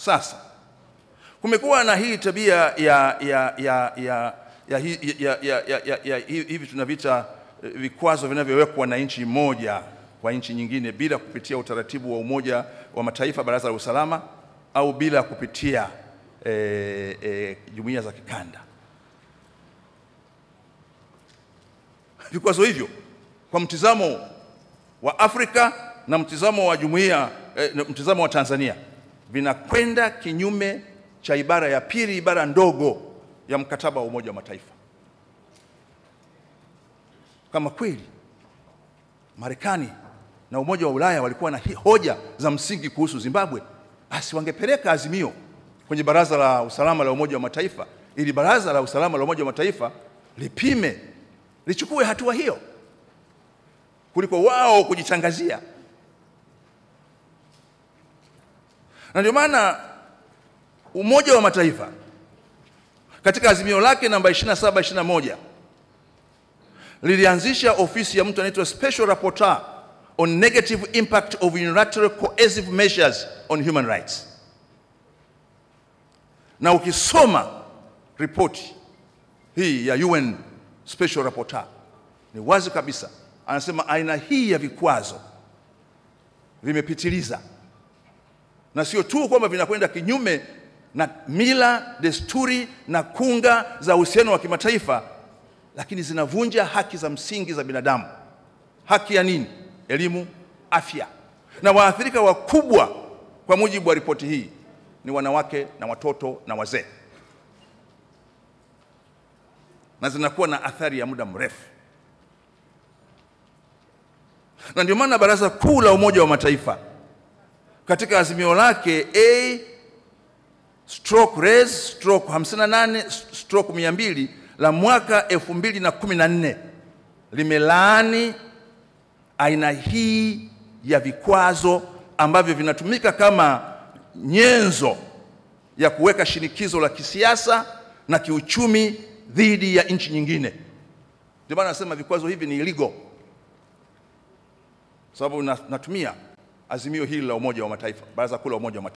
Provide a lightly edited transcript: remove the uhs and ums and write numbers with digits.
Sasa kumekuwa na hii tabia hivi tunavita vikwazo vinavyowekwa na nchi moja kwa nchi nyingine bila kupitia utaratibu wa Umoja wa Mataifa, Baraza la Usalama, au bila kupitia jumuiya za kikanda. Vikwazo hivyo kwa mtizamo wa Afrika na mtizamo wa jumuiya, mtizamo wa Tanzania, vinakwenda kinyume cha ibara ya pili, ibara ndogo ya mkataba wa Umoja wa Mataifa. Kama kweli Marekani na Umoja wa Ulaya walikuwa na hoja za msingi kuhusu Zimbabwe, basi wangepeleka azimio kwenye Baraza la Usalama la Umoja wa Mataifa, ili Baraza la Usalama la Umoja wa Mataifa lipime, lichukue hatua hiyo, kuliko wao kujichangazia. Na ndio maana Umoja wa Mataifa katika azimio lake namba 2721 lilianzisha ofisi ya mtu anaitwa Special Rapporteur on Negative Impact of Unilateral Coercive Measures on Human Rights. Na ukisoma ripoti hii ya UN Special Rapporteur, ni wazi kabisa anasema aina hii ya vikwazo vimepitiliza, na sio tu kwamba vinakwenda kinyume na mila, desturi na kunga za uhusiano wa kimataifa, lakini zinavunja haki za msingi za binadamu. Haki ya nini? Elimu, afya. Na waathirika wakubwa kwa mujibu wa ripoti hii ni wanawake na watoto na wazee, na zinakuwa na athari ya muda mrefu. Na ndio maana Baraza Kuu la Umoja wa Mataifa katika azimio lake A/Res/58/200 la mwaka 2014 limelaani aina hii ya vikwazo ambavyo vinatumika kama nyenzo ya kuweka shinikizo la kisiasa na kiuchumi dhidi ya nchi nyingine. Ndio maana nasema vikwazo hivi ni illegal, sababu natumia azimio hili la Umoja wa Mataifa, Baraza Kuu la Umoja wa Mataifa.